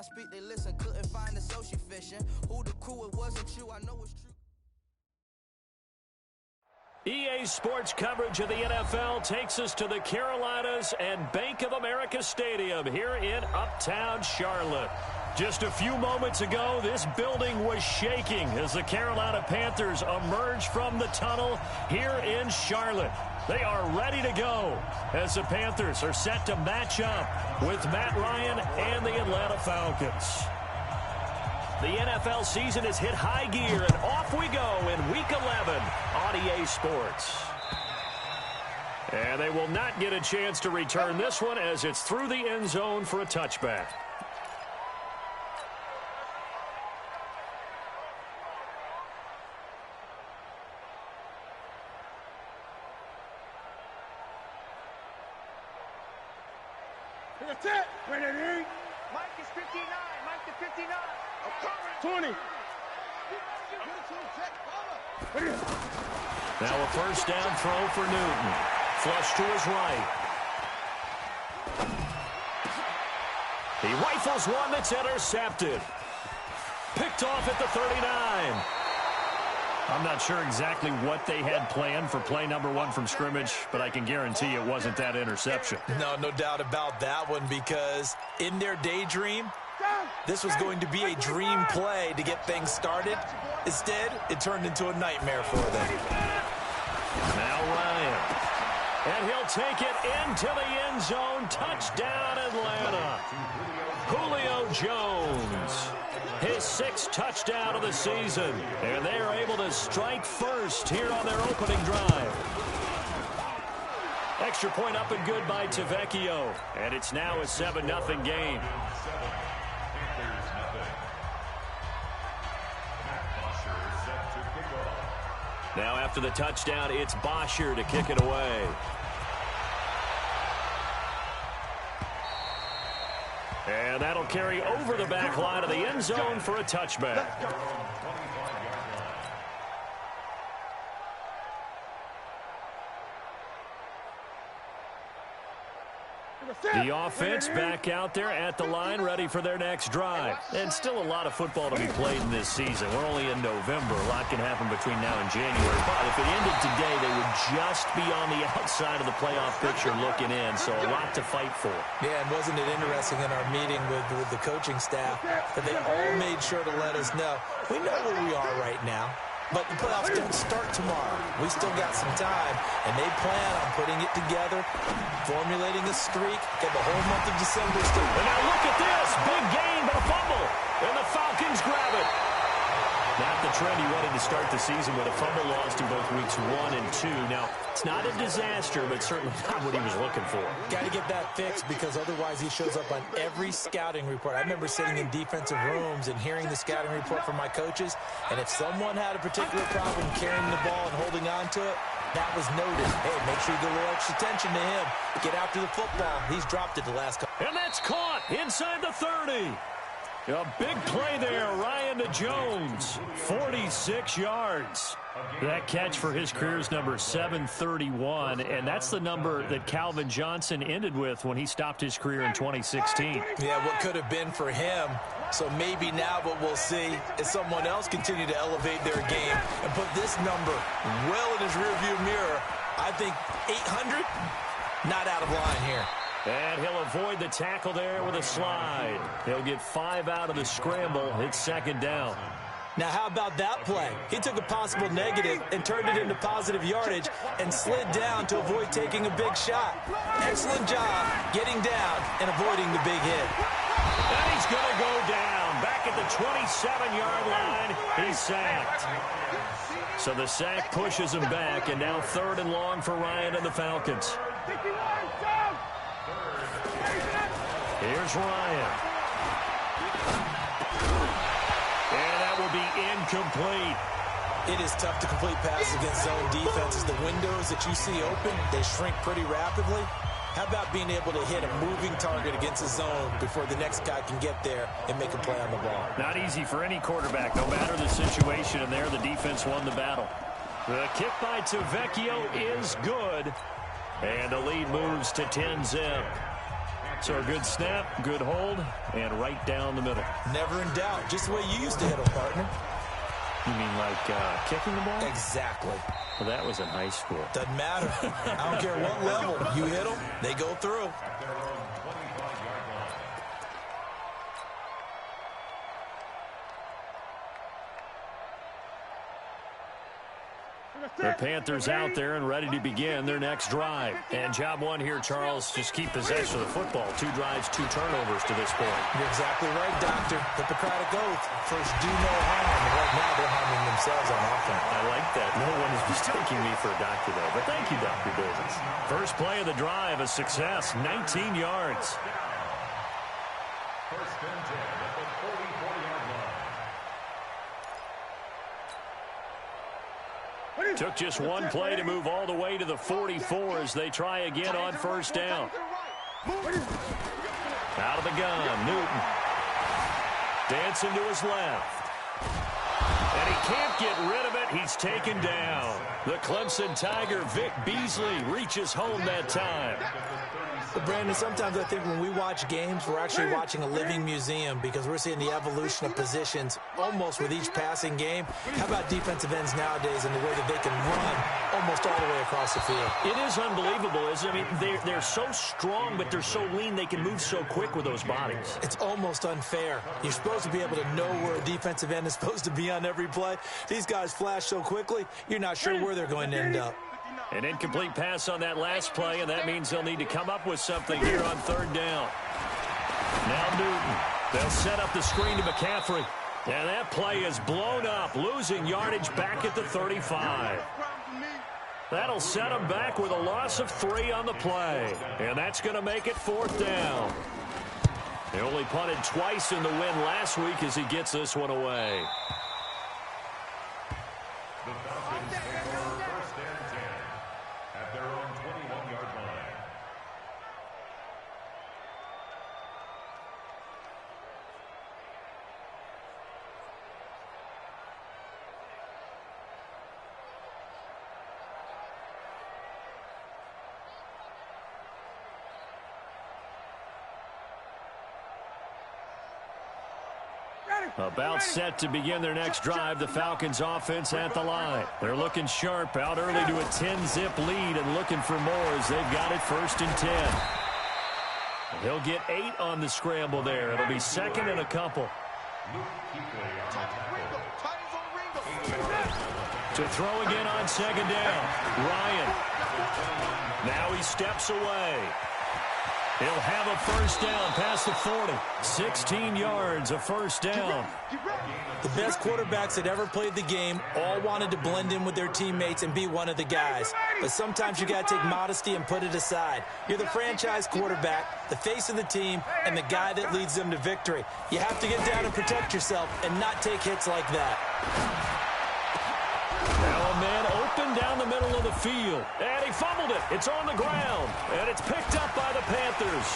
I speak, they listen. Couldn't find the social fishing. Who the crew, it wasn't you. I know it's true. EA Sports coverage of the NFL takes us to the Carolinas and Bank of America Stadium here in Uptown Charlotte. Just a few moments ago, this building was shaking as the Carolina Panthers emerged from the tunnel here in Charlotte. They are ready to go as the Panthers are set to match up with Matt Ryan and the Atlanta Falcons. The NFL season has hit high gear, and off we go in Week 11 on EA Sports. And they will not get a chance to return this one as it's through the end zone for a touchback. That's it. Ready? Mike is 59. Mike to 59. 20. Now a first down throw for Newton. Flush to his right. He rifles one that's intercepted. Picked off at the 39. I'm not sure exactly what they had planned for play number one from scrimmage, but I can guarantee it wasn't that interception. No doubt about that one, because in their daydream, this was going to be a dream play to get things started. Instead, it turned into a nightmare for them. Now Ryan. And he'll take it into the end zone. Touchdown, Atlanta. Julio Jones. His sixth touchdown of the season. And they are able to strike first here on their opening drive. Extra point up and good by Tavecchio. And it's now a 7-0 game. Now after the touchdown, it's Bosher to kick it away. And that'll carry over the back line of the end zone for a touchback. The offense back out there at the line, ready for their next drive. And still a lot of football to be played in this season. We're only in November. A lot can happen between now and January. But if it ended today, they would just be on the outside of the playoff picture looking in. So a lot to fight for. Yeah, and wasn't it interesting in our meeting with the coaching staff that they all made sure to let us know, we know where we are right now. But the playoffs don't start tomorrow. We still got some time, and they plan on putting it together, formulating a streak, get the whole month of December still. And now look at this. Big gain, but a fumble. And the Falcons grab it. Not the trend he wanted to start the season with a fumble lost in both weeks 1 and 2. Now, it's not a disaster, but certainly not what he was looking for. Got to get that fixed, because otherwise he shows up on every scouting report. I remember sitting in defensive rooms and hearing the scouting report from my coaches, and if someone had a particular problem carrying the ball and holding on to it, that was noted. Hey, make sure you give a little extra attention to him. Get after the football. He's dropped it the last couple. And that's caught inside the 30. A big play there, Ryan to Jones, 46 yards. That catch for his career's number 731, and that's the number that Calvin Johnson ended with when he stopped his career in 2016. Yeah, what could have been for him. So maybe now what we'll see is someone else continue to elevate their game and put this number well in his rearview mirror. I think 800, not out of line here. And he'll avoid the tackle there with a slide. He'll get 5 out of the scramble. It's second down. Now, how about that play? He took a possible negative and turned it into positive yardage and slid down to avoid taking a big shot. Excellent job getting down and avoiding the big hit. And he's going to go down. Back at the 27-yard line, he's sacked. So the sack pushes him back, and now 3rd and long for Ryan and the Falcons. Here's Ryan. And that will be incomplete. It is tough to complete passes against zone defenses. The windows that you see open, they shrink pretty rapidly. How about being able to hit a moving target against a zone before the next guy can get there and make a play on the ball? Not easy for any quarterback, no matter the situation. And there, the defense won the battle. The kick by Tavecchio is good. And the lead moves to 10-zip. So a good snap, good hold, and right down the middle. Never in doubt. Just the way you used to hit them, partner. You mean like kicking the ball? Exactly. Well, that was in high school. Doesn't matter. I don't care what level. You hit them, they go through. The Panthers out there and ready to begin their next drive. And job one here, Charles, just keep possession of the football. 2 drives, 2 turnovers to this point. You're exactly right, Doctor. Hippocratic oath. First, do no harm. And right now, they're harming themselves on offense. I like that. No one is mistaking me for a doctor, though. But thank you, Dr. Davis. First play of the drive, a success, 19 yards. First and 10 at the 40-yard line. Took just one play to move all the way to the 44 as they try again on first down. Out of the gun, Newton. Dancing to his left. And he can't get rid of it. He's taken down. The Clemson Tiger, Vic Beasley, reaches home that time. But Brandon, sometimes I think when we watch games, we're actually watching a living museum because we're seeing the evolution of positions almost with each passing game. How about defensive ends nowadays and the way that they can run almost all the way across the field? It is unbelievable, isn't it? I mean, they're so strong, but they're so lean. They can move so quick with those bodies. It's almost unfair. You're supposed to be able to know where a defensive end is supposed to be on every play. These guys flash so quickly, you're not sure where they're going to end up. An incomplete pass on that last play, and that means they'll need to come up with something here on third down. Now Newton. They'll set up the screen to McCaffrey. And that play is blown up, losing yardage back at the 35. That'll set them back with a loss of 3 on the play. And that's going to make it 4th down. They only punted twice in the win last week as he gets this one away. The Falcons score first and 10 at their own 21-yard line. About set to begin their next drive, the Falcons offense at the line. They're looking sharp, out early to a 10-zip lead and looking for more as they've got it 1st and 10. He'll get 8 on the scramble there. It'll be 2nd and a couple. To throw again on 2nd down. Ryan. Now he steps away. He'll have a 1st down past the 40. 16 yards, a 1st down. The best quarterbacks that ever played the game all wanted to blend in with their teammates and be one of the guys. But sometimes you got to take modesty and put it aside. You're the franchise quarterback, the face of the team, and the guy that leads them to victory. You have to get down and protect yourself and not take hits like that. Now a man open down the middle of the field. And he fumbled it. It's on the ground. And it's picked up by the Panthers.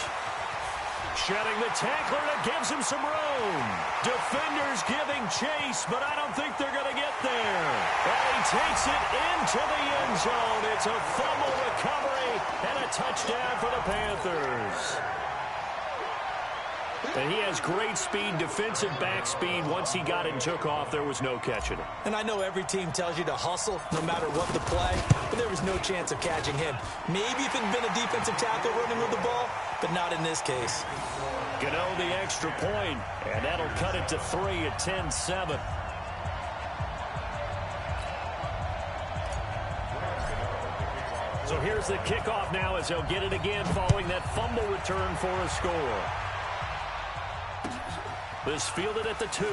Shedding the tackler that gives him some room. Defenders giving chase, but I don't think they're going to get there. And he takes it into the end zone. It's a fumble recovery and a touchdown for the Panthers. And he has great speed, defensive back speed. Once he got it and took off, there was no catching it. And I know every team tells you to hustle no matter what the play, but there was no chance of catching him. Maybe if it had been a defensive tackle running with the ball, but not in this case. Gano the extra point, and that'll cut it to 3 at 10-7. So here's the kickoff now as they'll get it again following that fumble return for a score. This fielded at the 2.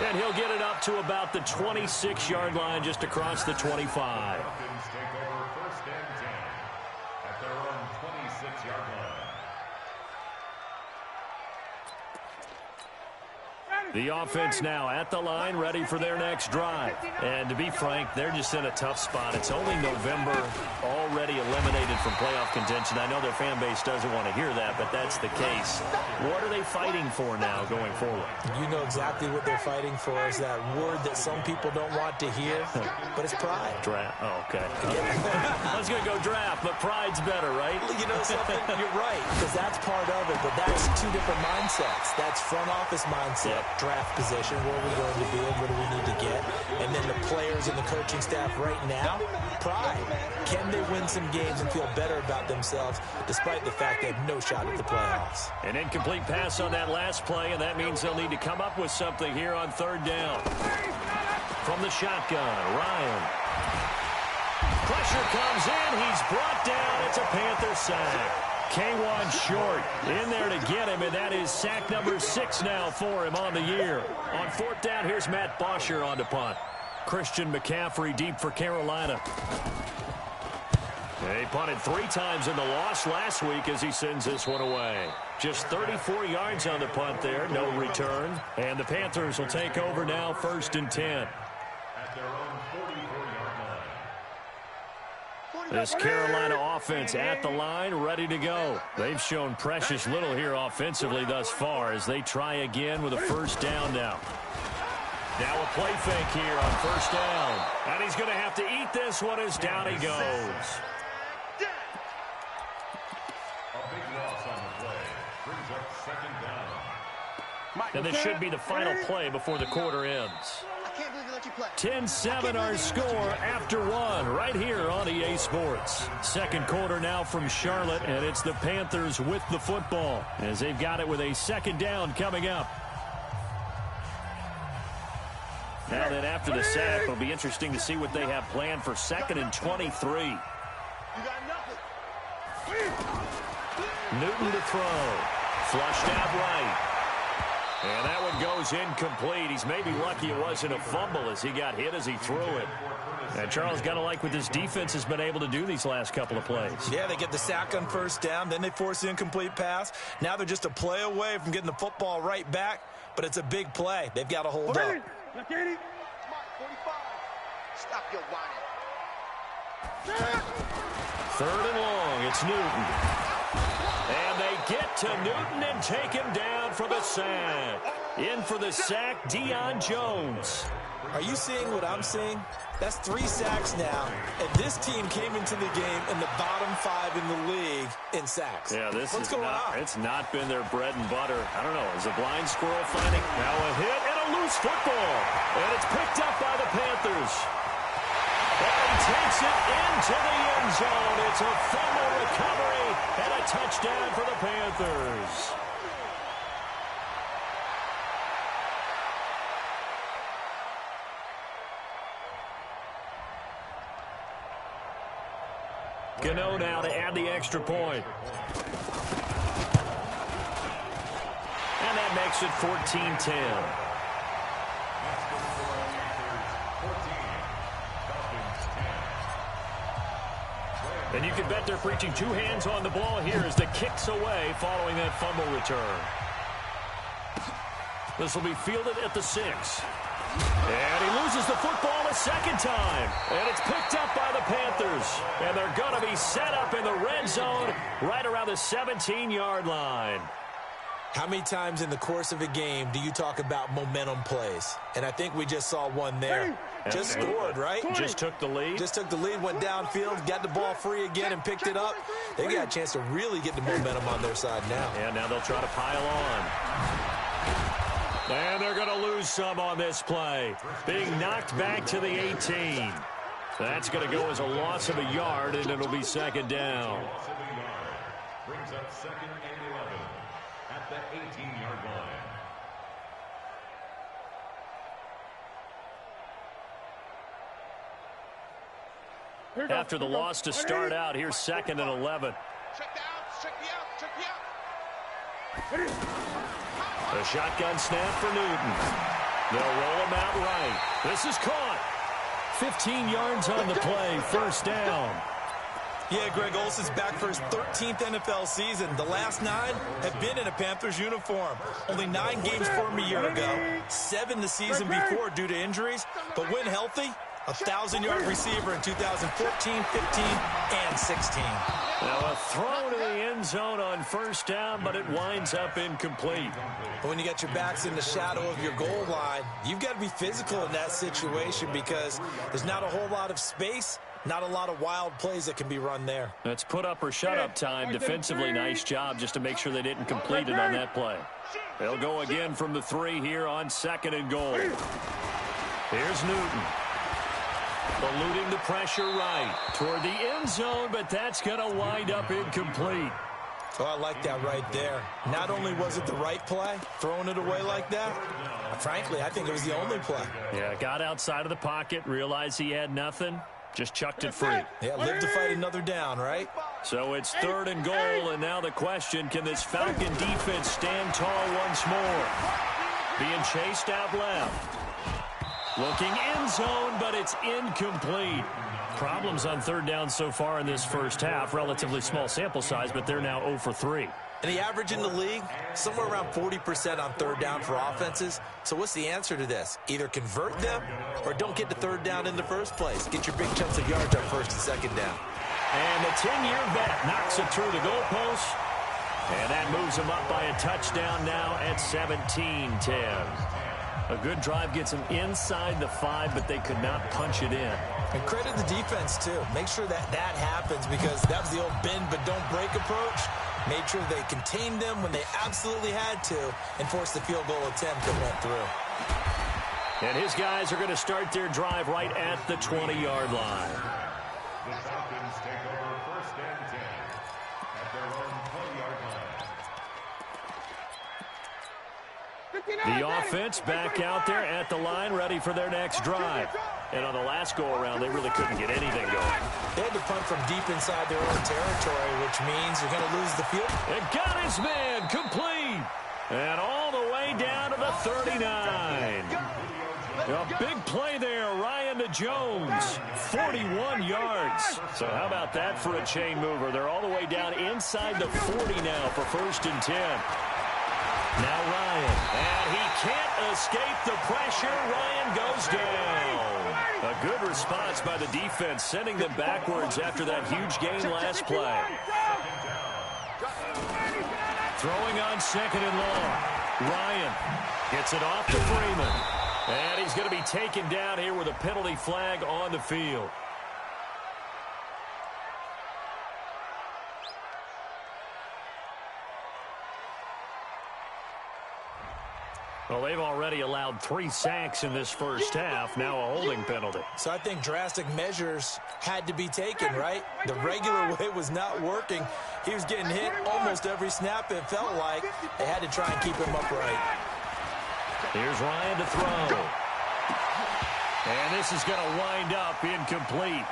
And he'll get it up to about the 26-yard line just across the 25. Falcons take over 1st and 10 at their own 26-yard The offense now at the line, ready for their next drive. And to be frank, they're just in a tough spot. It's only November, already eliminated from playoff contention. I know their fan base doesn't want to hear that, but that's the case. What are they fighting for now going forward? You know exactly what they're fighting for is that word that some people don't want to hear, but it's pride. Draft. Oh, okay. I was going to go draft, but pride's better, right? You know something? You're right, because that's part of it, but that's two different mindsets. That's front office mindset, draft position, where are we going to be and what do we need to get? And then the players and the coaching staff right now, pride. Can they win some games and feel better about themselves despite the fact they have no shot at the playoffs? An incomplete pass on that last play, and that means they'll need to come up with something here on third down. From the shotgun, Ryan. Pressure comes in. He's brought down. It's a Panther sack. K'Wan Short in there to get him, and that is sack number 6 now for him on the year. On fourth down, here's Matt Bosher on to punt. Christian McCaffrey deep for Carolina. He punted 3 times in the loss last week as he sends this one away. Just 34 yards on the punt there, no return. And the Panthers will take over now, 1st and 10. At their own 44-yard line. This Carolina offense at the line, ready to go. They've shown precious little here offensively thus far as they try again with a first down now. Now a play fake here on first down. And he's going to have to eat this one as down he goes. A big loss on the play. Brings up 2nd down. And this should be the final play before the quarter ends. 10-7 our score after 1 right here on EA Sports. Second quarter now from Charlotte, and it's the Panthers with the football as they've got it with a second down coming up. Now then, after the sack, it'll be interesting to see what they have planned for 2nd and 23. Newton to throw. Flushed out right. And that one goes incomplete. He's maybe lucky it wasn't a fumble as he got hit as he threw it. And Charles, got to like what this defense has been able to do these last couple of plays. Yeah, they get the sack on first down, then they force the incomplete pass. Now they're just a play away from getting the football right back, but it's a big play. They've got to hold up. Stop your whining. 3rd and long, it's Newton. And they get to Newton and take him down for the sack. In for the sack, Deion Jones. Are you seeing what I'm seeing? That's 3 sacks now, and this team came into the game in the bottom 5 in the league in sacks. Yeah, What's going on? It's not been their bread and butter. I don't know, is a blind squirrel finding? Now a hit and a loose football. And it's picked up by the Panthers. And he takes it into the end zone. It's a fumble recovery and a touchdown for the Panthers. Gano now to add the extra point. And that makes it 14-10. And you can bet they're preaching 2 hands on the ball here as the kick's away following that fumble return. This will be fielded at the 6. And he loses the football a second time. And it's picked up by the Panthers. And they're going to be set up in the red zone right around the 17-yard line. How many times in the course of a game do you talk about momentum plays? And I think we just saw one there. Just scored, right? Just took the lead. Just took the lead, went downfield, got the ball free again and picked it up. They got a chance to really get the momentum on their side now. And now they'll try to pile on. And they're going to lose some on this play. Being knocked back to the 18. That's going to go as a loss of a yard, and it'll be second down. Brings up 2nd and 11 at the 18-yard line. After the loss to start out, here's 2nd and 11. Check the out, check the out. A shotgun snap for Newton. They'll roll him out right. This is caught. 15 yards on the play, first down. Yeah, Greg Olsen's back for his 13th NFL season. The last 9 have been in a Panthers uniform. Only 9 games for him a year ago, 7 the season before due to injuries. But when healthy, a 1,000-yard receiver in 2014, 15, and 16. Now a throw to the end zone on first down, but it winds up incomplete. But when you got your backs in the shadow of your goal line, you've got to be physical in that situation because there's not a whole lot of space, not a lot of wild plays that can be run there. That's put up or shut up time. Defensively, nice job just to make sure they didn't complete it on that play. They'll go again from the 3 here on 2nd and goal. Here's Newton. Eluding the pressure right toward the end zone, but that's going to wind up incomplete. Oh, I like that right there. Not only was it the right play, throwing it away like that, frankly, I think it was the only play. Yeah, got outside of the pocket, realized he had nothing, just chucked it free. Yeah, live to fight another down, right? So it's 3rd and goal, and now the question, can this Falcon defense stand tall once more? Being chased out left. Looking end zone, but it's incomplete. Problems on 3rd down so far in this first half. Relatively small sample size, but they're now 0 for 3. And the average in the league, somewhere around 40% on 3rd down for offenses. So what's the answer to this? Either convert them or don't get to 3rd down in the first place. Get your big chunks of yards on 1st and 2nd down. And the 10-year vet knocks it through the goalpost. And that moves him up by a touchdown now at 17-10. A good drive gets them inside the 5, but they could not punch it in. And credit the defense, too. Make sure that that happens because that was the old bend but don't break approach. Made sure they contained them when they absolutely had to and forced the field goal attempt that went through. And his guys are going to start their drive right at the 20-yard line. The Falcons take over 1st and 10 at their own 20-yard line. The offense back out there at the line, ready for their next drive. And on the last go-around, they really couldn't get anything going. They had to punt from deep inside their own territory, which means you're going to lose the field. And got his man complete. And all the way down to the 39. A big play there, Ryan to Jones, 41 yards. So how about that for a chain mover? They're all the way down inside the 40 now for 1st and 10. Now Ryan, and he can't escape the pressure. Ryan goes down. A good response by the defense, sending them backwards after that huge gain last play. Throwing on 2nd and long. Ryan gets it off to Freeman. And he's going to be taken down here with a penalty flag on the field. Well, they've already allowed 3 sacks in this first half, now a holding penalty. So I think drastic measures had to be taken, right? The regular way was not working. He was getting hit almost every snap, it felt like. They had to try and keep him upright. Here's Ryan to throw. And this is going to wind up incomplete.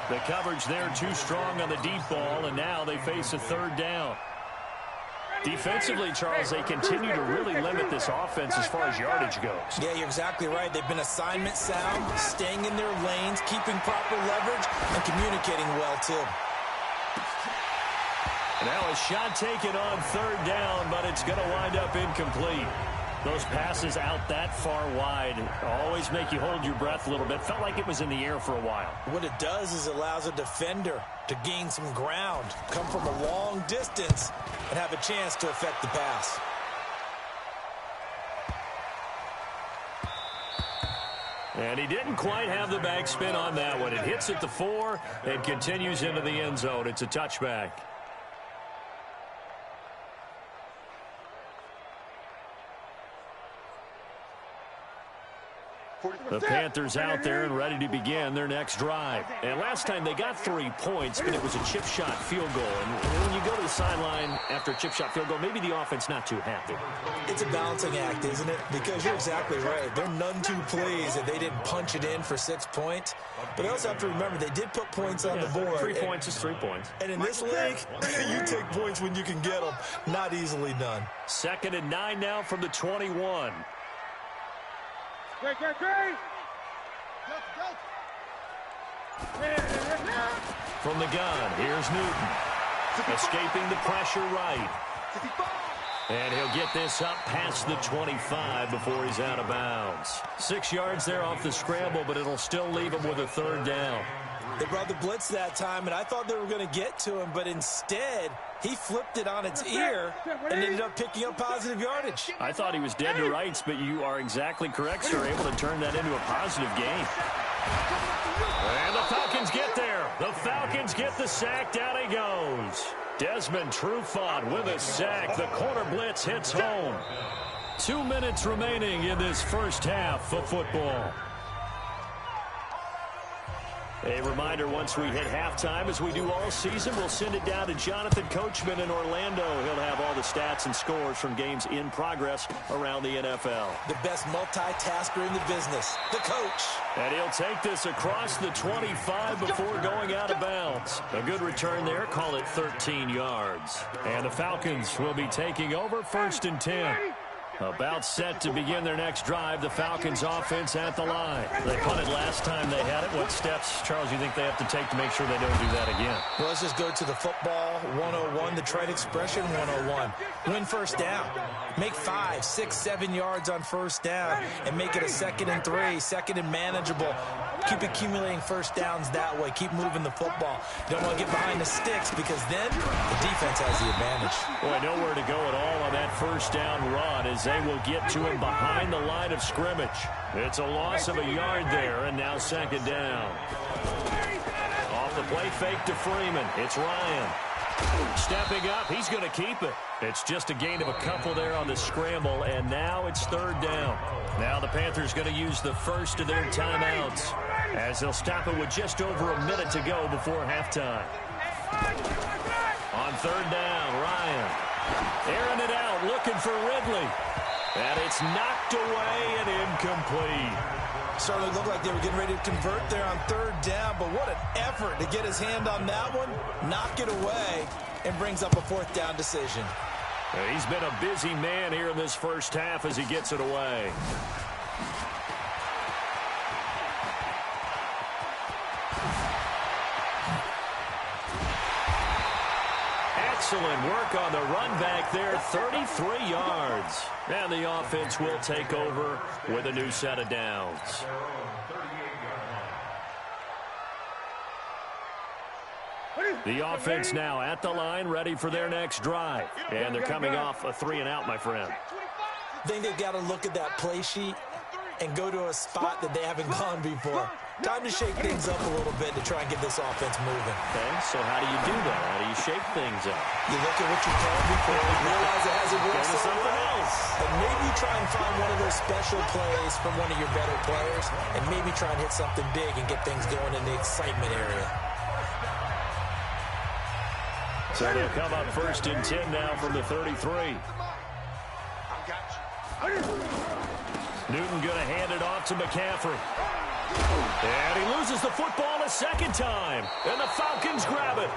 The coverage there too strong on the deep ball, and now they face a 3rd down. Defensively, Charles, they continue to really limit this offense as far as yardage goes. Yeah, you're exactly right. They've been assignment sound, staying in their lanes, keeping proper leverage, and communicating well, too. Now a shot taken on 3rd down, but it's going to wind up incomplete. Those passes out that far wide always make you hold your breath a little bit. Felt like it was in the air for a while. What it does is it allows a defender to gain some ground, come from a long distance, and have a chance to affect the pass. And he didn't quite have the backspin on that one. It hits at the 4 and continues into the end zone. It's a touchback. The Panthers out there and ready to begin their next drive. And last time they got 3 points, but it was a chip shot field goal. And when you go to the sideline after a chip shot field goal, maybe the offense not too happy. It's a balancing act, isn't it? Because you're exactly right. They're none too pleased that they didn't punch it in for 6 points. But they also have to remember they did put points on the board. 3 points is 3 points. And in this league, you take points when you can get them. Not easily done. 2nd and 9 now from the 21. from the gun. Here's Newton. Escaping the pressure right. And he'll get this up past the 25 before he's out of bounds. 6 yards there off the scramble, but it'll still leave him with a third down. They brought the blitz that time, and I thought they were going to get to him, but instead he flipped it on its ear and ended up picking up positive yardage. I thought he was dead to rights, but you are exactly correct, sir. Able to turn that into a positive gain. And the Falcons get there. The Falcons get the sack. Down he goes. Desmond Trufant with a sack. The corner blitz hits home. 2 minutes remaining in this first half of football. A reminder, once we hit halftime, as we do all season, we'll send it down to Jonathan Coachman in Orlando. He'll have all the stats and scores from games in progress around the NFL. The best multitasker in the business, the coach. And he'll take this across the 25 before going out of bounds. A good return there, call it 13 yards. And the Falcons will be taking over 1st and 10. About set to begin their next drive, the Falcons offense at the line. They punted last time they had it. What steps, Charles, you think they have to take to make sure they don't do that again? Well, let's just go to the football 101, the trade expression 101. Win first down. Make 5, 6, 7 yards on first down and make it a 2nd and 3, 2nd and manageable. Keep accumulating first downs that way. Keep moving the football. You don't want to get behind the sticks because then the defense has the advantage. Boy, nowhere to go at all on that first down run as they will get to him behind the line of scrimmage. It's a loss of a yard there, and now 2nd down. Off the play fake to Freeman. It's Ryan. Stepping up, he's going to keep it. It's just a gain of a couple there on the scramble, and now it's 3rd down. Now the Panthers going to use the first of their timeouts as they'll stop it with just over a minute to go before halftime. On 3rd down, Ryan. Airing it out, looking for Ridley. And it's knocked away and incomplete. Certainly looked like they were getting ready to convert there on 3rd down, but what an effort to get his hand on that one, knock it away, and brings up a 4th down decision. He's been a busy man here in this first half as he gets it away. Excellent work on the run back there, 33 yards. And the offense will take over with a new set of downs. The offense now at the line, ready for their next drive. And they're coming off a 3-and-out, my friend. I think they've got to look at that play sheet and go to a spot that they haven't gone before. Time to shake things up a little bit to try and get this offense moving. Okay, so how do you do that? How do you shake things up? You look at what you've done before, realize it hasn't worked something else. And maybe try and find one of those special plays from one of your better players and maybe try and hit something big and get things going in the excitement area. So they'll come up 1st and 10 now from the 33. Newton going to hand it off to McCaffrey. And he loses the football a 2nd time. And the Falcons grab it.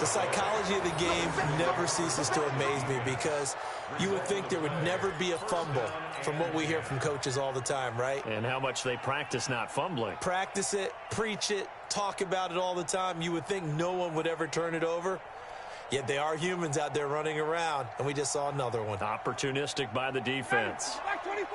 The psychology of the game never ceases to amaze me because you would think there would never be a fumble from what we hear from coaches all the time, right? And how much they practice not fumbling. Practice it, preach it, talk about it all the time. You would think no one would ever turn it over. Yet they are humans out there running around, and we just saw another one. Opportunistic by the defense.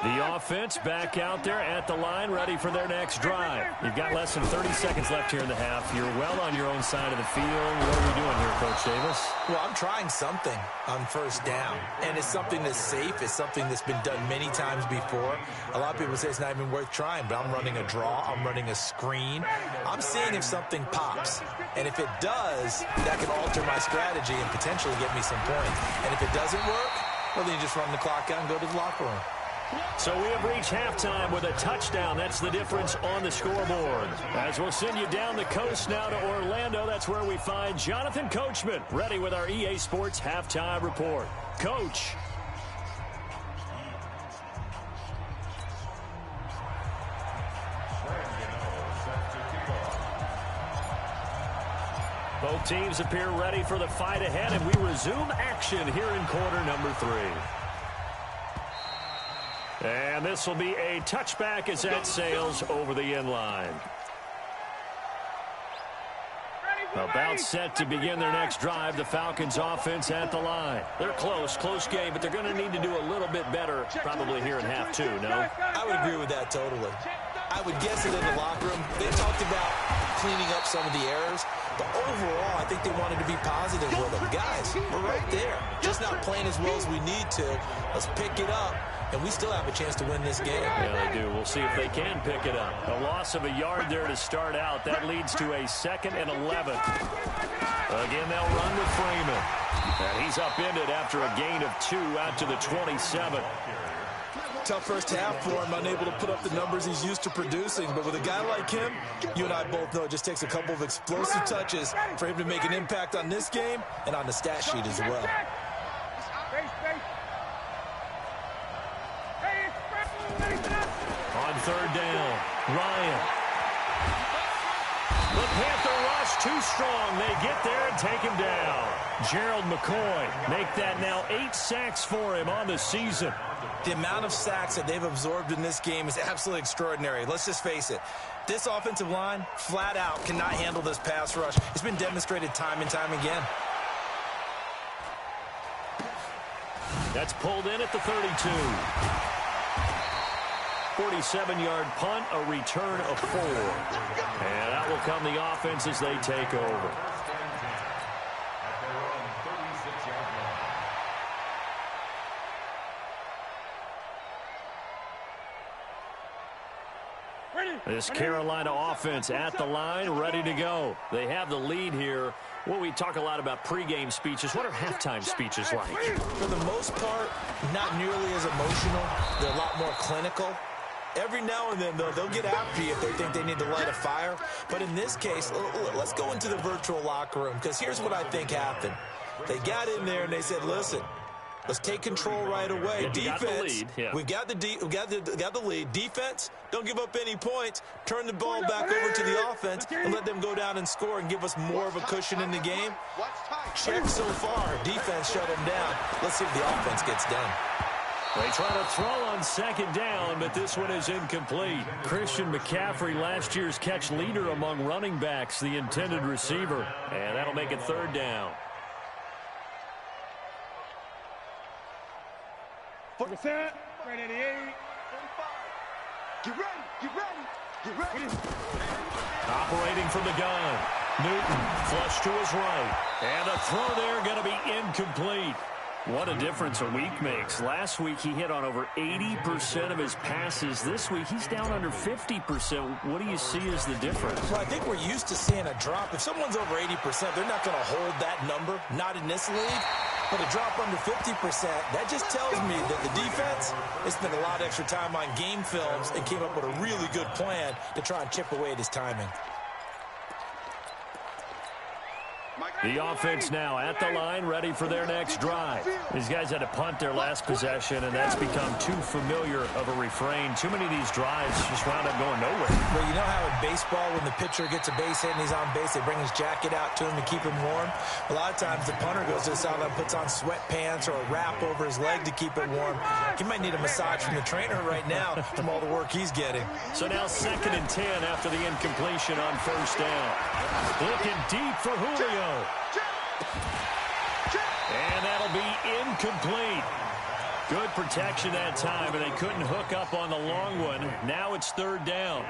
The offense back out there at the line, ready for their next drive. You've got less than 30 seconds left here in the half. You're well on your own side of the field. What are we doing here, Coach Davis? Well, I'm trying something on 1st down, and it's something that's safe. It's something that's been done many times before. A lot of people say it's not even worth trying, but I'm running a draw. I'm running a screen. I'm seeing if something pops, and if it does, that can alter my strategy and potentially get me some points. And if it doesn't work, well, then you just run the clock out and go to the locker room. So we have reached halftime with a touchdown. That's the difference on the scoreboard. As we'll send you down the coast now to Orlando, that's where we find Jonathan Coachman, ready with our EA Sports Halftime Report. Coach. Both teams appear ready for the fight ahead, and we resume action here in quarter number 3. And this will be a touchback as that sails over the end line. About set to begin their next drive, the Falcons offense at the line. They're close game, but they're going to need to do a little bit better probably here in half two, no? I would agree with that totally. I would guess it in the locker room. They talked about cleaning up some of the errors, but overall, I think they wanted to be positive with them. Guys, we're right there. Just not playing as well as we need to. Let's pick it up, and we still have a chance to win this game. Yeah, they do. We'll see if they can pick it up. A loss of a yard there to start out. That leads to a 2nd and 11. Again, they'll run with Freeman. And he's upended after a gain of 2 out to the 27. Tough first half for him, unable to put up the numbers he's used to producing. But with a guy like him, you and I both know it just takes a couple of explosive touches for him to make an impact on this game and on the stat sheet as well. On 3rd down, Ryan. The Panther rush too strong. They get there and take him down. Gerald McCoy make that now 8 sacks for him on the season. The amount of sacks that they've absorbed in this game is absolutely extraordinary. Let's just face it. This offensive line, flat out, cannot handle this pass rush. It's been demonstrated time and time again. That's pulled in at the 32. 47-yard punt, a return of 4. And out will come the offense as they take over. This Carolina offense at the line, ready to go. They have the lead here. Well, we talk a lot about pregame speeches. What are halftime speeches like? For the most part, not nearly as emotional. They're a lot more clinical. Every now and then, though, they'll get after you if they think they need to light a fire. But in this case, let's go into the virtual locker room, because here's what I think happened. They got in there and they said, listen, let's take control right away. Defense, we got the lead. Defense, don't give up any points. Turn the ball back over to the offense and let them go down and score and give us more of a cushion in the game. Check so far. Defense shut them down. Let's see if the offense gets done. They try to throw on 2nd down, but this one is incomplete. Christian McCaffrey, last year's catch leader among running backs, the intended receiver. And that'll make it 3rd down. Set, right at the 8. Get ready, get ready, get ready. Operating from the gun. Newton, flush to his right. And a throw there going to be incomplete. What a difference a week makes. Last week he hit on over 80% of his passes. This week he's down under 50%. What do you see as the difference? Well, I think we're used to seeing a drop. If someone's over 80%, they're not going to hold that number. Not in this league. But a drop under 50%, that just tells me that the defense has spent a lot of extra time on game films and came up with a really good plan to try and chip away at his timing. The offense now at the line, ready for their next drive. These guys had to punt their last possession, and that's become too familiar of a refrain. Too many of these drives just wound up going nowhere. Well, you know how in baseball, when the pitcher gets a base hit and he's on base, they bring his jacket out to him to keep him warm? A lot of times the punter goes to the sideline, puts on sweatpants or a wrap over his leg to keep it warm. He might need a massage from the trainer right now from all the work he's getting. So now 2nd and 10 after the incompletion on 1st down. Looking deep for Julio. And that'll be incomplete. Good protection that time, and they couldn't hook up on the long one. Now it's 3rd down.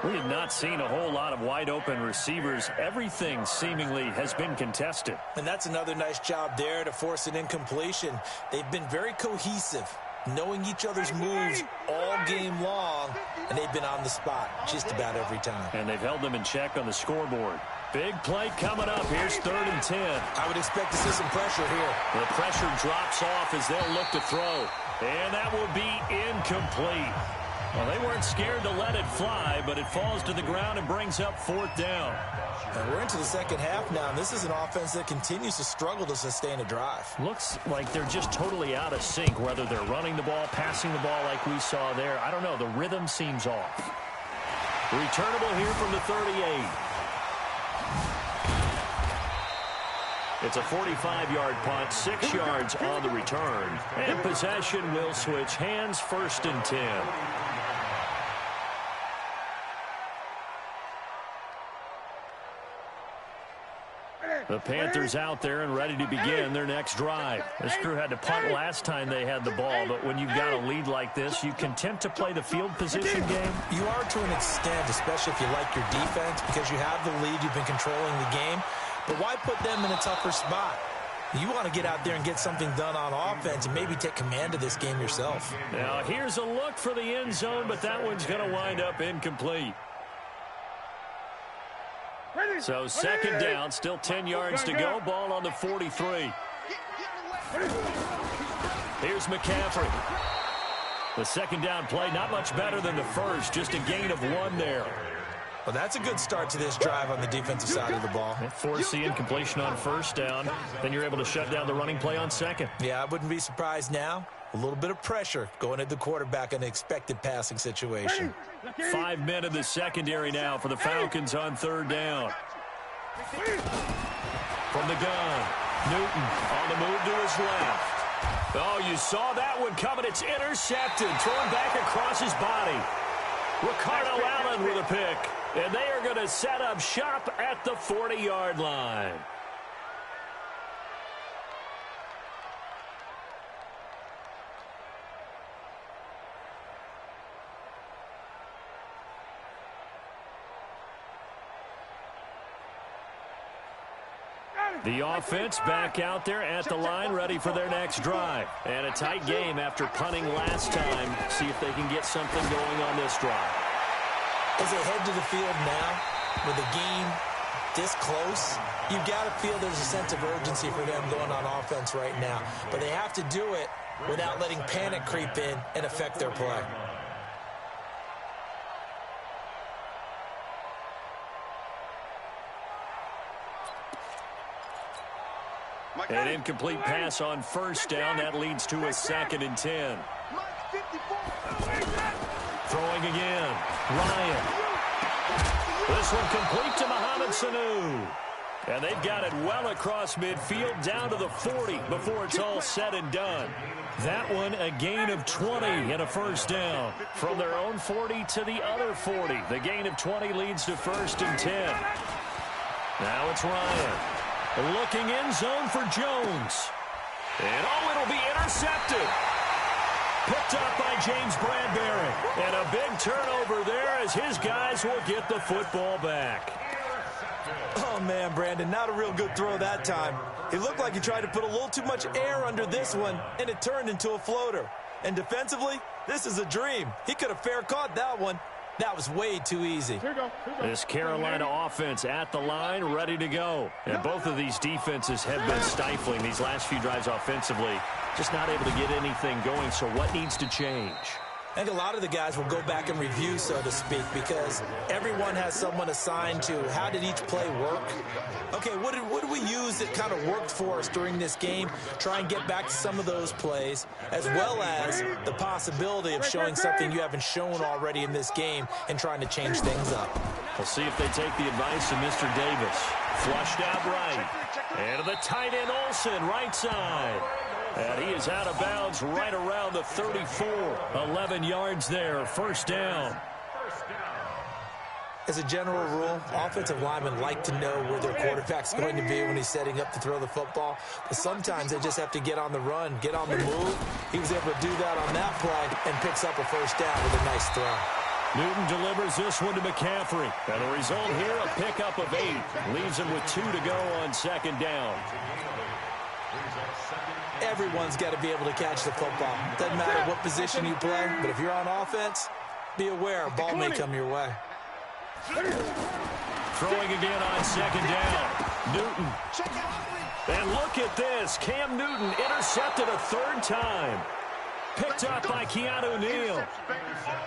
We have not seen a whole lot of wide-open receivers. Everything seemingly has been contested. And that's another nice job there to force an incompletion. They've been very cohesive, knowing each other's moves all game long, and they've been on the spot just about every time. And they've held them in check on the scoreboard. Big play coming up. Here's 3rd and 10. I would expect to see some pressure here. The pressure drops off as they'll look to throw. And that will be incomplete. Well, they weren't scared to let it fly, but it falls to the ground and brings up 4th down. And we're into the second half now, and this is an offense that continues to struggle to sustain a drive. Looks like they're just totally out of sync, whether they're running the ball, passing the ball like we saw there. I don't know. The rhythm seems off. Returnable here from the 38. It's a 45-yard punt, 6 yards on the return. And possession will switch hands, 1st and 10. The Panthers out there and ready to begin their next drive. This crew had to punt last time they had the ball, but when you've got a lead like this, you can tempt to play the field position game. You are to an extent, especially if you like your defense, because you have the lead, you've been controlling the game. But why put them in a tougher spot? You want to get out there and get something done on offense and maybe take command of this game yourself. Now here's a look for the end zone, but that one's going to wind up incomplete. So second down, still 10 yards to go. Ball on the 43. Here's McCaffrey. The second down play, not much better than the first, just a gain of 1 there. Well, that's a good start to this drive on the defensive side of the ball. Force the incompletion on first down. Then you're able to shut down the running play on second. Yeah, I wouldn't be surprised now. A little bit of pressure going at the quarterback in an expected passing situation. 5 men in the secondary now for the Falcons on third down. From the gun, Newton on the move to his left. Oh, you saw that one coming. It's intercepted, thrown back across his body. Ricardo Allen with a pick. And they are going to set up shop at the 40-yard line. The offense back out there at the line, ready for their next drive. And a tight game after punting last time. See if they can get something going on this drive. As they head to the field now, with the game this close, you've got to feel there's a sense of urgency for them going on offense right now. But they have to do it without letting panic creep in and affect their play. An incomplete pass on first down. That leads to a 2nd and 10. Throwing again. Ryan. This one complete to Mohamed Sanu. And they've got it well across midfield down to the 40 before it's all said and done. That one a gain of 20 and a first down. From their own 40 to the other 40. The gain of 20 leads to 1st and 10. Now it's Ryan. Looking in zone for Jones. And it'll be intercepted. Picked up by James Bradbury. And a big turnover there as his guys will get the football back. Oh, man, Brandon, not a real good throw that time. It looked like he tried to put a little too much air under this one, and it turned into a floater. And defensively, this is a dream. He could have fair caught that one. That was way too easy. Here you go. This Carolina offense at the line, ready to go. And both of these defenses have been stifling these last few drives offensively. Just not able to get anything going, so what needs to change? I think a lot of the guys will go back and review, so to speak, because everyone has someone assigned to how did each play work. Okay, what did we use that kind of worked for us during this game? Try and get back to some of those plays, as well as the possibility of showing something you haven't shown already in this game and trying to change things up. We'll see if they take the advice of Mr. Davis. Flushed out right. And to the tight end Olsen, right side. And he is out of bounds right around the 34. 11 yards there, first down. As a general rule, offensive linemen like to know where their quarterback's going to be when he's setting up to throw the football. But sometimes they just have to get on the run, get on the move. He was able to do that on that play and picks up a first down with a nice throw. Newton delivers this one to McCaffrey. And the result here, a pickup of 8. Leaves him with 2 to go on second down. Everyone's got to be able to catch the football. Doesn't matter what position you play, but if you're on offense, be aware a ball may come your way. Throwing again on second down. Newton. And look at this. Cam Newton intercepted a 3rd time. Picked up by Keanu Neal.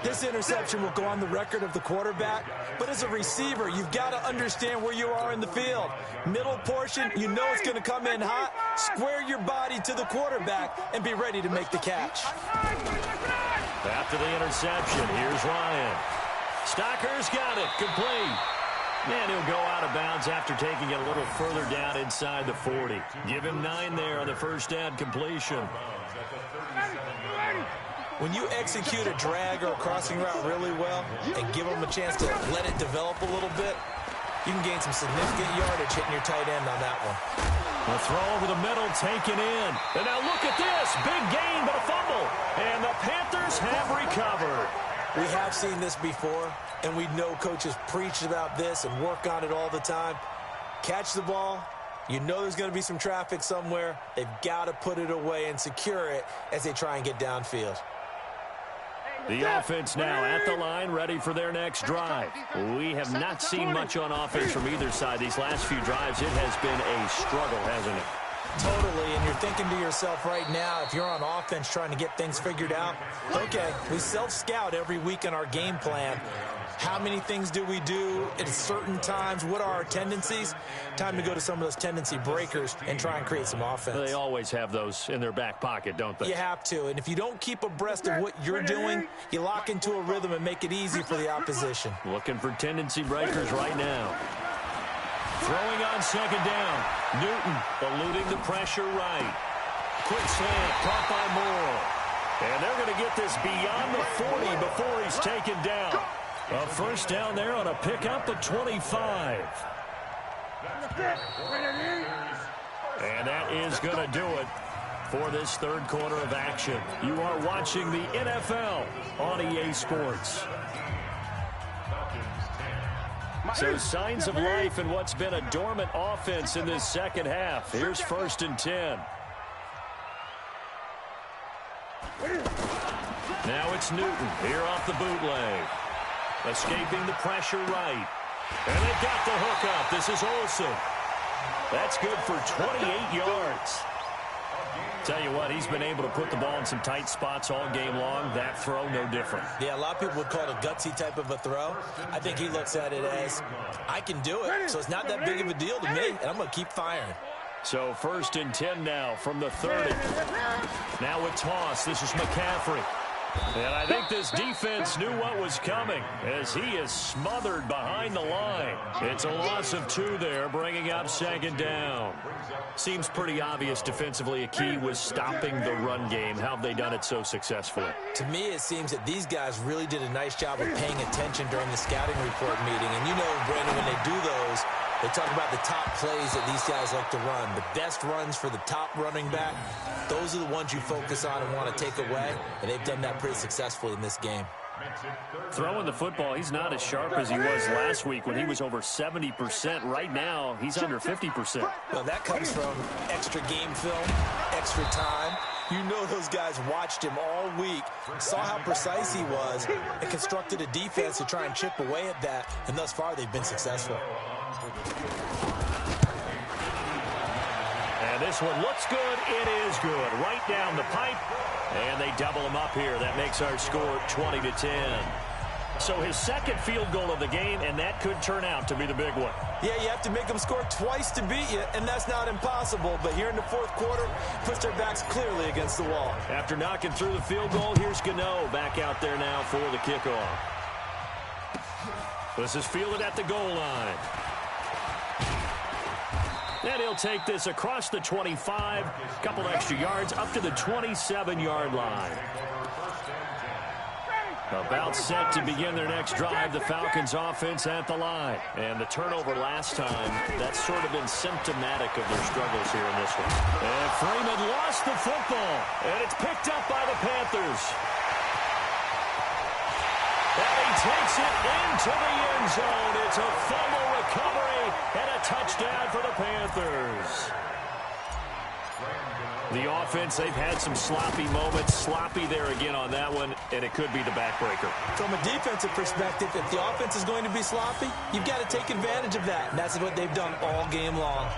This interception will go on the record of the quarterback, but as a receiver, you've got to understand where you are in the field. Middle portion, you know it's going to come in hot. Square your body to the quarterback and be ready to make the catch. After the interception, here's Ryan. Stocker's got it, complete. And he'll go out of bounds after taking it a little further down inside the 40. Give him 9 there on the first down completion. When you execute a drag or a crossing route really well and give them a chance to let it develop a little bit, you can gain some significant yardage hitting your tight end on that one. The throw over the middle taken in. And now look at this. Big gain, but a fumble. And the Panthers have recovered. We have seen this before, and we know coaches preach about this and work on it all the time. Catch the ball. You know there's going to be some traffic somewhere. They've got to put it away and secure it as they try and get downfield. The offense now at the line, ready for their next drive. We have not seen much on offense from either side. These last few drives, it has been a struggle, hasn't it? Totally, and you're thinking to yourself right now, if you're on offense trying to get things figured out, okay, we self-scout every week in our game plan. How many things do we do at certain times? What are our tendencies? Time to go to some of those tendency breakers and try and create some offense. They always have those in their back pocket, don't they? You have to, and if you don't keep abreast of what you're doing, you lock into a rhythm and make it easy for the opposition. Looking for tendency breakers right now. Throwing on second down. Newton eluding the pressure right. Quick slant, caught by Moore. And they're going to get this beyond the 40 before he's taken down. A first down there on a pickup of 25. And that is going to do it for this third quarter of action. You are watching the NFL on EA Sports. So signs of life in what's been a dormant offense in this second half. Here's 1st and 10. Now it's Newton here off the bootleg. Escaping the pressure right. And they got the hook up. This is Olsen. That's good for 28 yards. Tell you what, he's been able to put the ball in some tight spots all game long. That throw, no different. Yeah, a lot of people would call it a gutsy type of a throw. I think he looks at it as, I can do it, so it's not that big of a deal to me, and I'm going to keep firing. So 1st and 10 now from the 30. Now a toss. This is McCaffrey. And I think this defense knew what was coming as he is smothered behind the line. It's a loss of 2 there, bringing up second down. Seems pretty obvious defensively a key was stopping the run game. How have they done it so successfully? To me, it seems that these guys really did a nice job of paying attention during the scouting report meeting. And you know, Brandon, when they do those, they talk about the top plays that these guys like to run. The best runs for the top running back, those are the ones you focus on and want to take away. And they've done that pretty successfully in this game. Throwing the football, he's not as sharp as he was last week when he was over 70%. Right now, he's under 50%. Well, that comes from extra game film, extra time. You know those guys watched him all week, saw how precise he was, and constructed a defense to try and chip away at that. And thus far, they've been successful. And this one looks good. It is good. Right down the pipe. And they double him up here. That makes our score 20-10. So his second field goal of the game, and that could turn out to be the big one. Yeah, you have to make them score twice to beat you, and that's not impossible. But here in the fourth quarter, puts their backs clearly against the wall. After knocking through the field goal, here's Gano back out there now for the kickoff. This is fielded at the goal line. And he'll take this across the 25, couple extra yards, up to the 27-yard line. About set to begin their next drive, the Falcons offense at the line. And the turnover last time, that's sort of been symptomatic of their struggles here in this one. And Freeman lost the football, and it's picked up by the Panthers. And he takes it into the end zone. It's a fumble recovery and a touchdown for the Panthers. The offense, they've had some sloppy moments. Sloppy there again on that one, and it could be the backbreaker. From a defensive perspective, if the offense is going to be sloppy, you've got to take advantage of that. And that's what they've done all game long.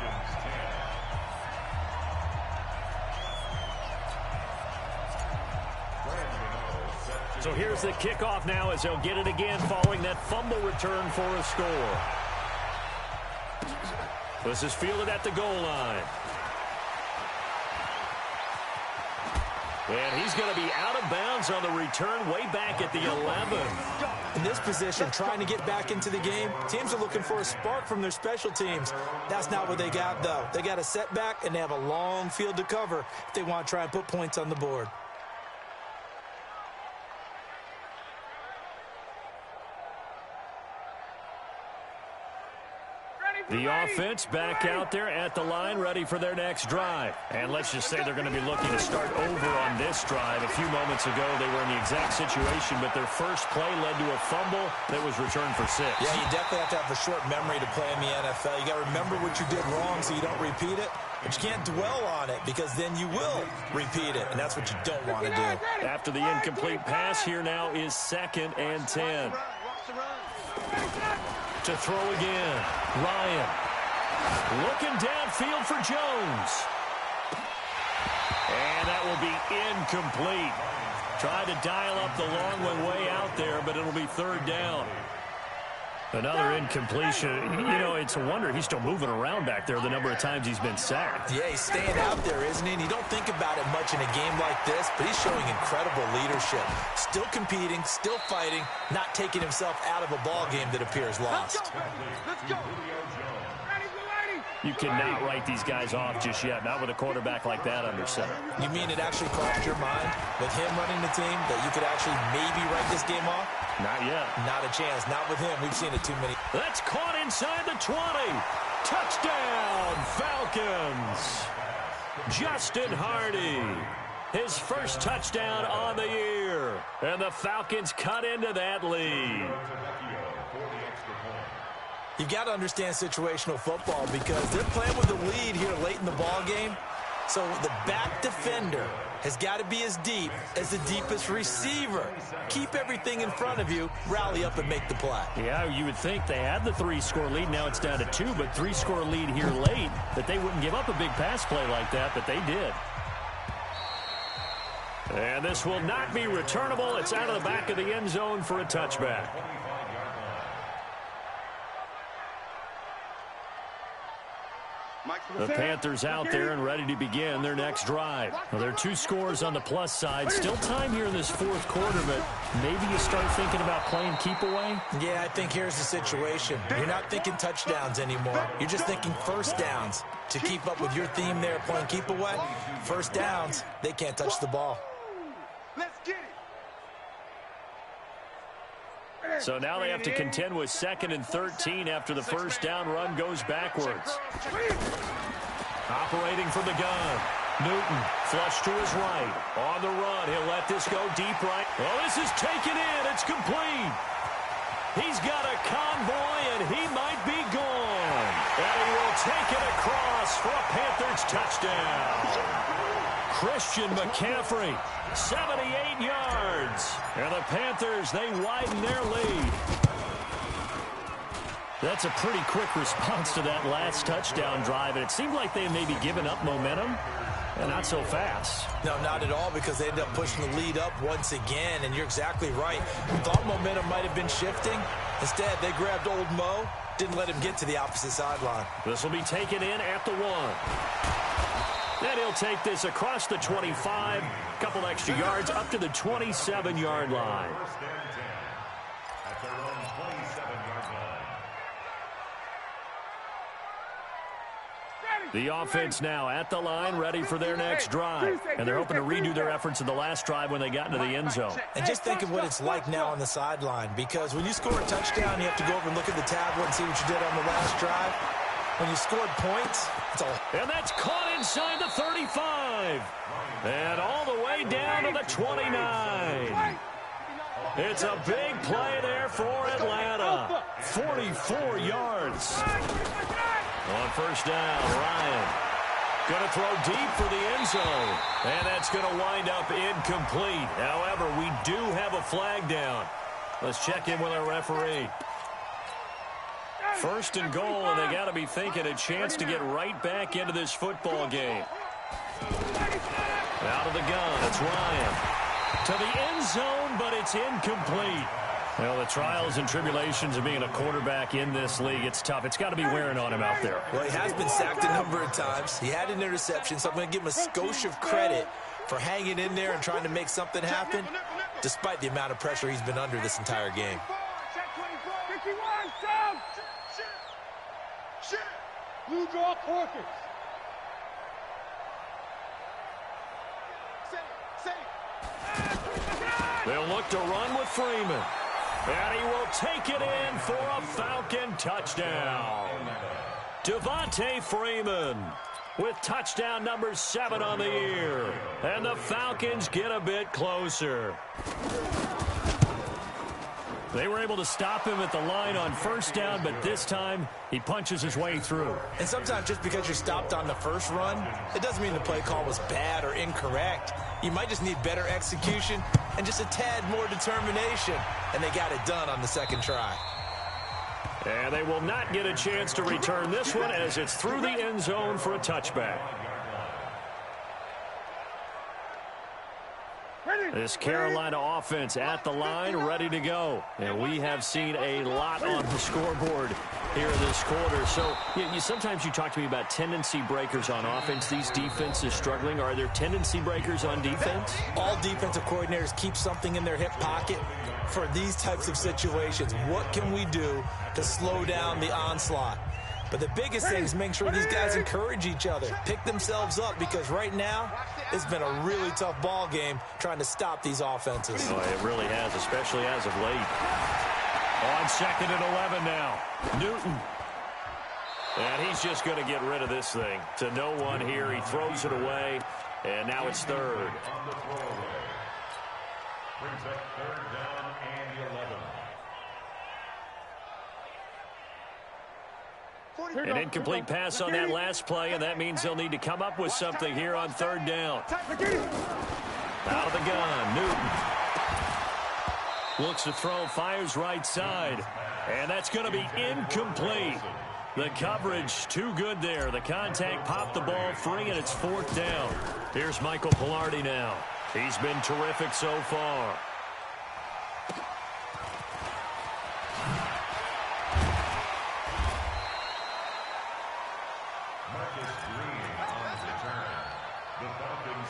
So here's the kickoff now as they'll get it again following that fumble return for a score. This is fielded at the goal line. And he's going to be out of bounds on the return way back at the 11. In this position, trying to get back into the game, teams are looking for a spark from their special teams. That's not what they got, though. They got a setback, and they have a long field to cover if they want to try and put points on the board. The offense back out there at the line, ready for their next drive. And let's just say they're going to be looking to start over on this drive. A few moments ago, they were in the exact situation, but their first play led to a fumble that was returned for 6. Yeah, you definitely have to have a short memory to play in the NFL. You got to remember what you did wrong so you don't repeat it. But you can't dwell on it because then you will repeat it, and that's what you don't want to do. After the incomplete pass, here now is 2nd and 10. To throw again, Ryan. Looking downfield for Jones. And that will be incomplete. Tried to dial up the long one way out there, but it'll be 3rd down. Another incompletion. You know, it's a wonder he's still moving around back there the number of times he's been sacked. Yeah, he's staying out there, isn't he? And you don't think about it much in a game like this, but he's showing incredible leadership. Still competing, still fighting, not taking himself out of a ball game that appears lost. Let's go. You cannot write these guys off just yet, not with a quarterback like that under center. You mean it actually crossed your mind with him running the team that you could actually maybe write this game off? Not yet. Not a chance. Not with him. We've seen it too many. That's caught inside the 20. Touchdown, Falcons. Justin Hardy. His first touchdown on the year. And the Falcons cut into that lead. You've got to understand situational football because they're playing with the lead here late in the ball game. So the back defender has got to be as deep as the deepest receiver. Keep everything in front of you, rally up and make the play. Yeah, you would think they had the 3-score lead. Now it's down to 2, but 3-score lead here late, that they wouldn't give up a big pass play like that, but they did. And this will not be returnable. It's out of the back of the end zone for a touchback. The Panthers out there and ready to begin their next drive. Well, there are 2 scores on the plus side. Still time here in this 4th quarter, but maybe you start thinking about playing keep away? Yeah, I think here's the situation. You're not thinking touchdowns anymore. You're just thinking first downs. To keep up with your theme there, playing keep away, first downs, they can't touch the ball. Let's get it. So now they have to contend with 2nd and 13 after the first down run goes backwards. Operating from the gun. Newton, flush to his right. On the run, he'll let this go deep right. Well, this is taken in. It's complete. He's got a convoy, and he might be gone. And he will take it across for a Panthers touchdown. Christian McCaffrey, 78 yards. And the Panthers, they widen their lead. That's a pretty quick response to that last touchdown drive, and it seemed like they may be giving up momentum, and not so fast. No, not at all, because they end up pushing the lead up once again, and you're exactly right. Thought momentum might have been shifting. Instead, they grabbed old Mo, didn't let him get to the opposite sideline. This will be taken in at the 1. Then he'll take this across the 25, a couple extra yards up to the 27-yard line. At their own 27-yard line. The offense now at the line, ready for their next drive. And they're hoping to redo their efforts in the last drive when they got into the end zone. And just think of what it's like now on the sideline, because when you score a touchdown, you have to go over and look at the tablet and see what you did on the last drive. When you scored points, it's all. And that's caught inside the 35. And all the way down to the 29. It's a big play there for Atlanta. 44 yards. On first down, Ryan. Going to throw deep for the end zone. And that's going to wind up incomplete. However, we do have a flag down. Let's check in with our referee. 1st and goal, and they got to be thinking a chance to get right back into this football game. Out of the gun, it's Ryan. To the end zone, but it's incomplete. Well, the trials and tribulations of being a quarterback in this league, it's tough. It's got to be wearing on him out there. Well, he has been sacked a number of times. He had an interception, so I'm going to give him a skosh of credit for hanging in there and trying to make something happen, despite the amount of pressure he's been under this entire game. Blue draw Corkins. They'll look to run with Freeman. And he will take it in for a Falcon touchdown. Devontae Freeman with touchdown number 7 on the year. And the Falcons get a bit closer. They were able to stop him at the line on first down, but this time he punches his way through. And sometimes just because you're stopped on the first run, it doesn't mean the play call was bad or incorrect. You might just need better execution and just a tad more determination. And they got it done on the second try. And they will not get a chance to return this one as it's through the end zone for a touchback. This Carolina offense at the line, ready to go. And we have seen a lot on the scoreboard here in this quarter. So sometimes you talk to me about tendency breakers on offense. These defenses struggling. Are there tendency breakers on defense? All defensive coordinators keep something in their hip pocket for these types of situations. What can we do to slow down the onslaught? But the biggest thing is make sure these guys encourage each other, pick themselves up, because right now it's been a really tough ball game trying to stop these offenses. Oh, it really has, especially as of late. On 2nd and 11 now. Newton. And he's just going to get rid of this thing to no one here. He throws it away, and now it's 3rd. Brings up 3rd down and 11. An incomplete pass on that last play, and that means they'll need to come up with something here on 3rd down. Out of the gun, Newton. Looks to throw, fires right side, and that's going to be incomplete. The coverage too good there. The contact popped the ball free, and it's 4th down. Here's Michael Palardy now. He's been terrific so far.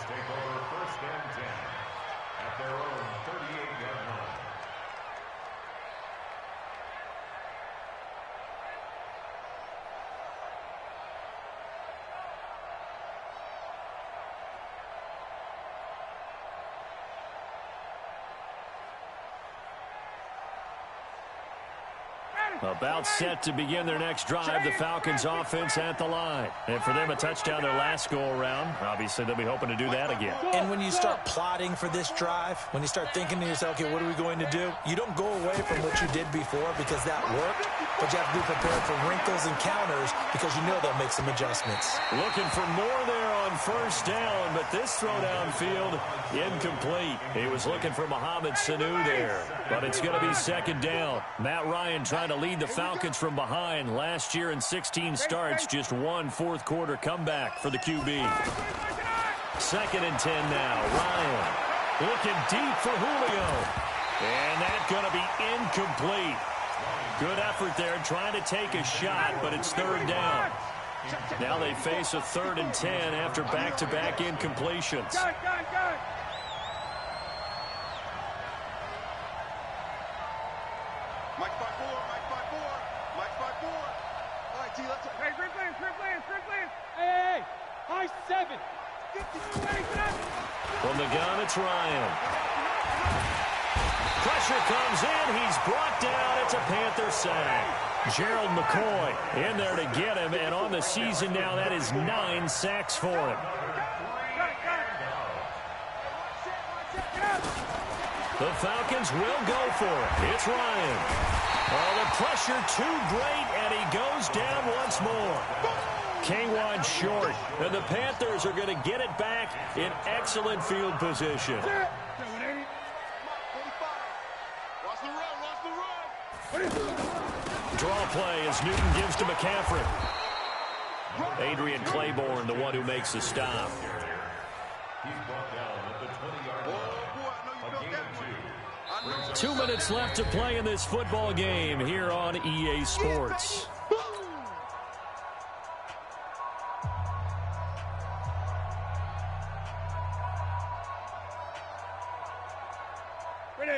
Take over 1st and 10 at their own 38-yard line. About set to begin their next drive, the Falcons offense at the line. And for them, a touchdown their last go-around. Obviously, they'll be hoping to do that again. And when you start plotting for this drive, when you start thinking to yourself, okay, what are we going to do? You don't go away from what you did before because that worked, but you have to be prepared for wrinkles and counters because you know they'll make some adjustments. Looking for more there on first down, but this throw downfield, incomplete. He was looking for Mohamed Sanu there, but it's going to be 2nd down. Matt Ryan trying to lead the Falcons from behind. Last year in 16 starts, just one fourth-quarter comeback for the QB. 2nd and 10 now. Ryan looking deep for Julio. And that's going to be incomplete. Good effort there trying to take a shot, but it's 3rd down. Now they face a 3rd and 10 after back-to-back incompletions. Hey, high 7. From the gun, it's Ryan. Pressure comes in. He's brought down. It's a Panther sack. Gerald McCoy in there to get him, and on the season now, that is 9 sacks for him. The Falcons will go for it. It's Ryan. Oh, the pressure too great, and he goes down once more. K'Wan short, and the Panthers are going to get it back in excellent field position. Draw play as Newton gives to McCaffrey. Adrian Claiborne, the one who makes the stop. He's brought down at the 20-yard line. A gain of 2. 2 minutes left to play in this football game here on EA Sports.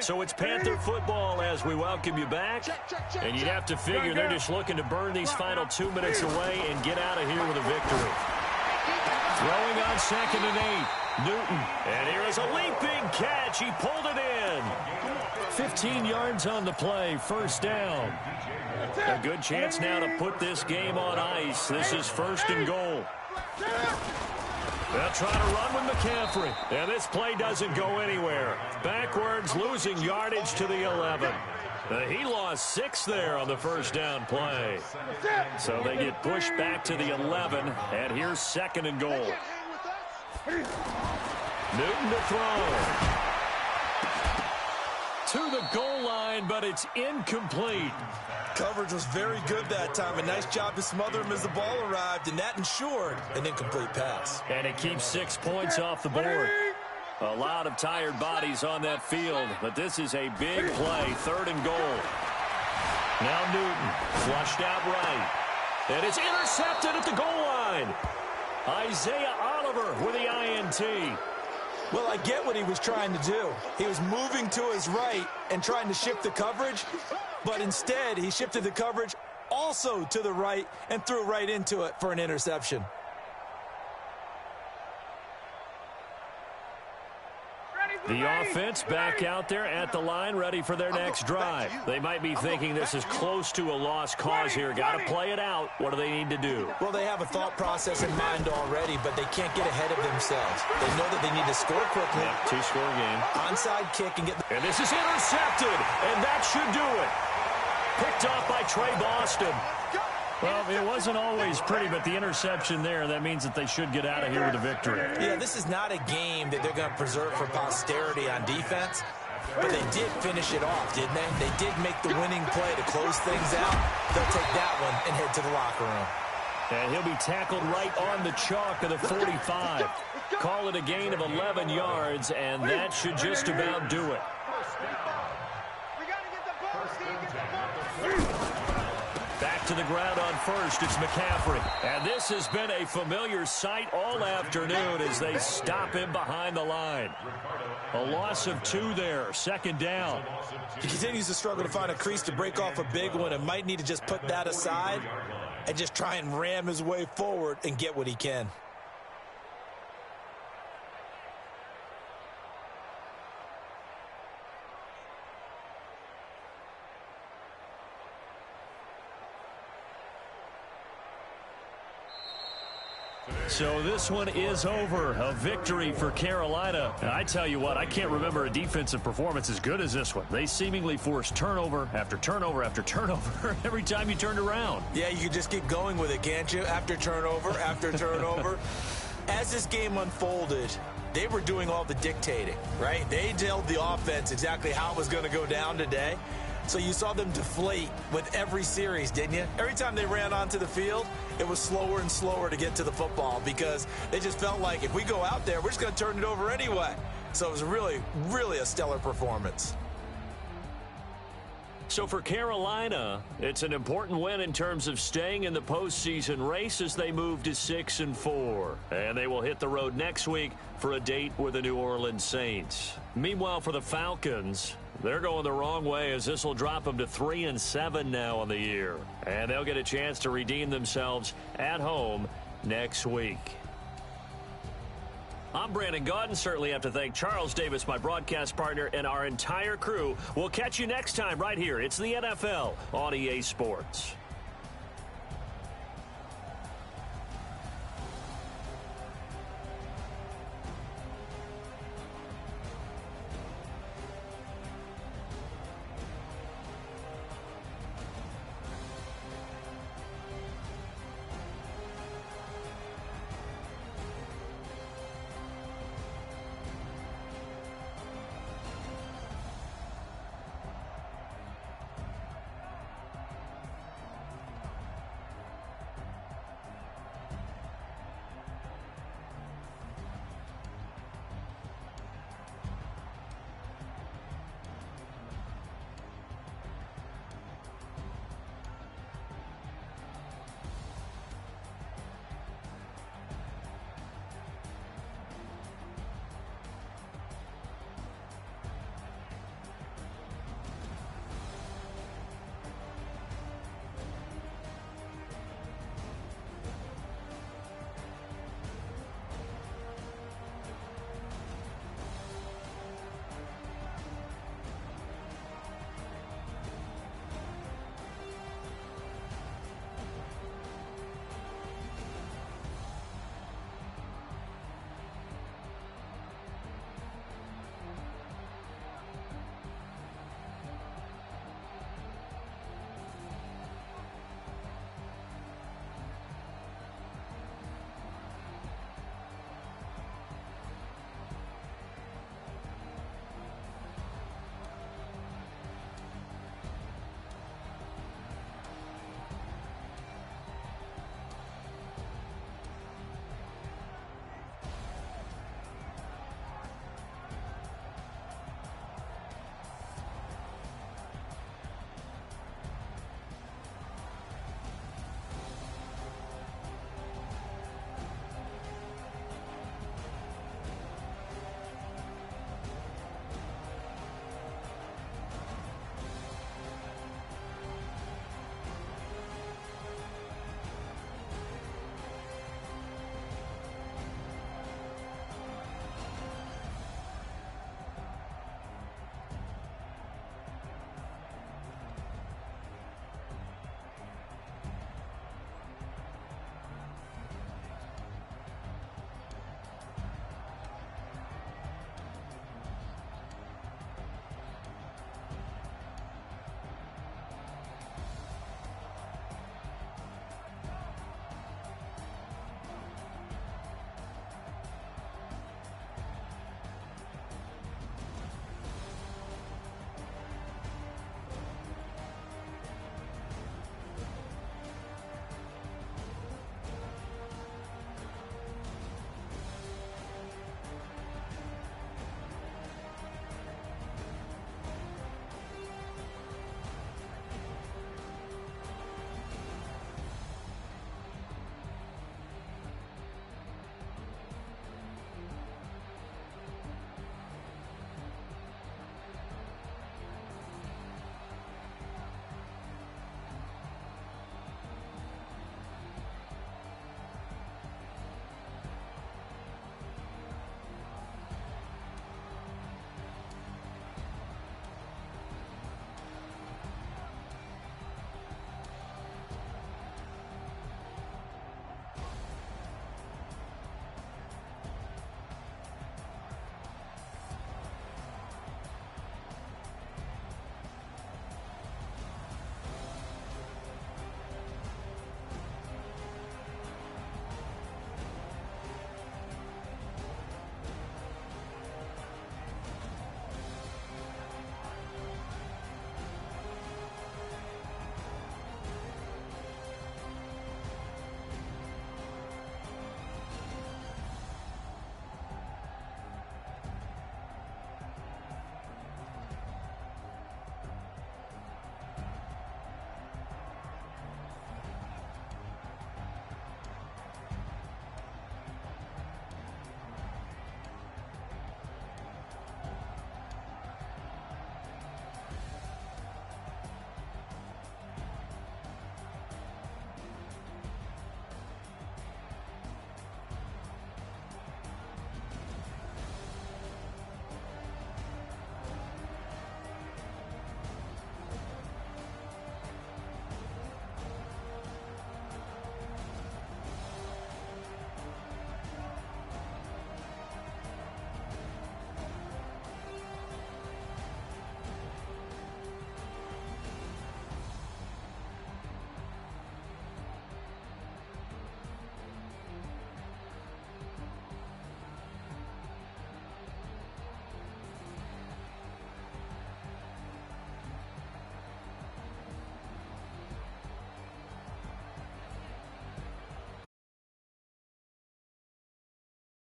So it's Panther football as we welcome you back. And you'd have to figure they're just looking to burn these final 2 minutes away and get out of here with a victory. Throwing on 2nd and 8. Newton. And here is a leaping catch. He pulled it in. 15 yards on the play, first down. A good chance now to put this game on ice. This is 1st and goal. They'll try to run with McCaffrey. And this play doesn't go anywhere. Backwards, losing yardage to the 11. He lost 6 there on the first down play. So they get pushed back to the 11, and here's 2nd and goal. Newton to throw. To the goal line, but it's incomplete. Coverage was very good that time. A nice job to smother him as the ball arrived, and that ensured an incomplete pass. And it keeps 6 points off the board. A lot of tired bodies on that field, but this is a big play, 3rd and goal. Now Newton, flushed out right. And it's intercepted at the goal line. Isaiah Oliver with the INT. Well, I get what he was trying to do. He was moving to his right and trying to shift the coverage, but instead he shifted the coverage also to the right and threw right into it for an interception. The offense back out there at the line, ready for their next drive. They might be thinking this is close to a lost cause here. Got to play it out. What do they need to do? Well, they have a thought process in mind already, but they can't get ahead of themselves. They know that they need to score quickly. Yep, 2-score game. Onside kick and get the... And this is intercepted, and that should do it. Picked off by Trey Boston. Well, it wasn't always pretty, but the interception there, that means that they should get out of here with a victory. Yeah, this is not a game that they're going to preserve for posterity on defense, but they did finish it off, didn't they? They did make the winning play to close things out. They'll take that one and head to the locker room. And he'll be tackled right on the chalk of the 45. Call it a gain of 11 yards, and that should just about do it. Back to the ground on first, it's McCaffrey. And this has been a familiar sight all afternoon as they stop him behind the line. A loss of 2 there, 2nd down. He continues to struggle to find a crease to break off a big one and might need to just put that aside and just try and ram his way forward and get what he can. So this one is over. A victory for Carolina. And I tell you what, I can't remember a defensive performance as good as this one. They seemingly forced turnover after turnover after turnover every time you turned around. Yeah, you could just keep going with it, can't you? After turnover, after turnover. As this game unfolded, they were doing all the dictating, right? They told the offense exactly how it was going to go down today. So you saw them deflate with every series, didn't you? Every time they ran onto the field, it was slower and slower to get to the football because they just felt like if we go out there, we're just going to turn it over anyway. So it was really, really a stellar performance. So for Carolina, it's an important win in terms of staying in the postseason race as they move to 6-4. And they will hit the road next week for a date with the New Orleans Saints. Meanwhile, for the Falcons, they're going the wrong way as this will drop them to 3-7 now on the year. And they'll get a chance to redeem themselves at home next week. I'm Brandon Gaudin. Certainly have to thank Charles Davis, my broadcast partner, and our entire crew. We'll catch you next time right here. It's the NFL on EA Sports.